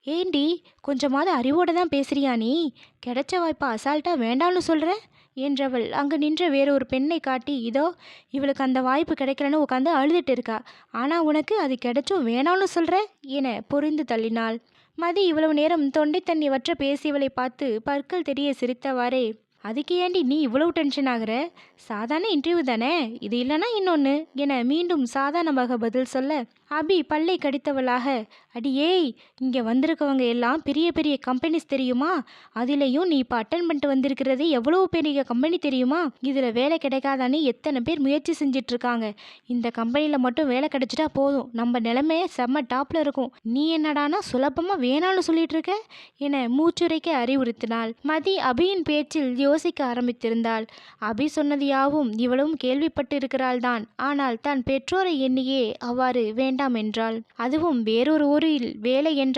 ஏண்டி, கொஞ்சமாவது அறிவோட தான் பேசுறியா நீ? கிடைச்ச வாய்ப்பை அசால்ட்டா வேண்டாம்னு சொல்ற என்றவள் அங்கு நின்ற வேறொரு பெண்ணை காட்டி, இதோ இவளுக்கு அந்த வாய்ப்பு கிடைக்கலன்னு உட்காந்து அழுதுட்டு இருக்கா. ஆனா உனக்கு அது கிடைச்சும் வேணாம்னு சொல்ற என பொரிந்து தள்ளினாள். மதி இவ்வளவு நேரம் தொண்டை தண்ணி வற்ற பேசியவளை பார்த்து பற்கள் தெரிய சிரித்தவாறே, அதுக்கு ஏண்டி நீ இவ்வளவு டென்ஷன் ஆகுற? சாதாரண இன்டர்வியூ தானே, இது இல்லைன்னா இன்னொன்று என மீண்டும் சாதாரணமாக பதில் சொல்ல, அபி பல்லை கடித்தவளாக, அடியேய், இங்கே வந்திருக்கவங்க எல்லாம் பெரிய பெரிய கம்பெனிஸ் தெரியுமா? அதுலேயும் நீ இப்போ அட்டன் பண்ணிட்டு வந்திருக்கிறது எவ்வளோ பெரிய கம்பெனி தெரியுமா? இதில் வேலை கிடைக்காதான்னு எத்தனை பேர் முயற்சி செஞ்சிட்டு இருக்காங்க. இந்த கம்பெனியில் மட்டும் வேலை கிடைச்சிட்டா போதும், நம்ம நிலைமை செம்ம டாப்பில் இருக்கும். நீ என்னடானா சுலபமாக வேணான்னு சொல்லிட்டு இருக்க என மூச்சுரைக்க அறிவுறுத்தினாள். மதி அபியின் பேச்சில் யோசிக்க ஆரம்பித்திருந்தாள். அபி சொன்னது யாவும் இவளும் கேள்விப்பட்டு இருக்கிறாள் தான். ஆனால் தன் பெற்றோரை எண்ணியே அவ்வாறு வேண்டாம் என்றாள். அதுவும் வேறொரு ஊரில் வேலை என்றால்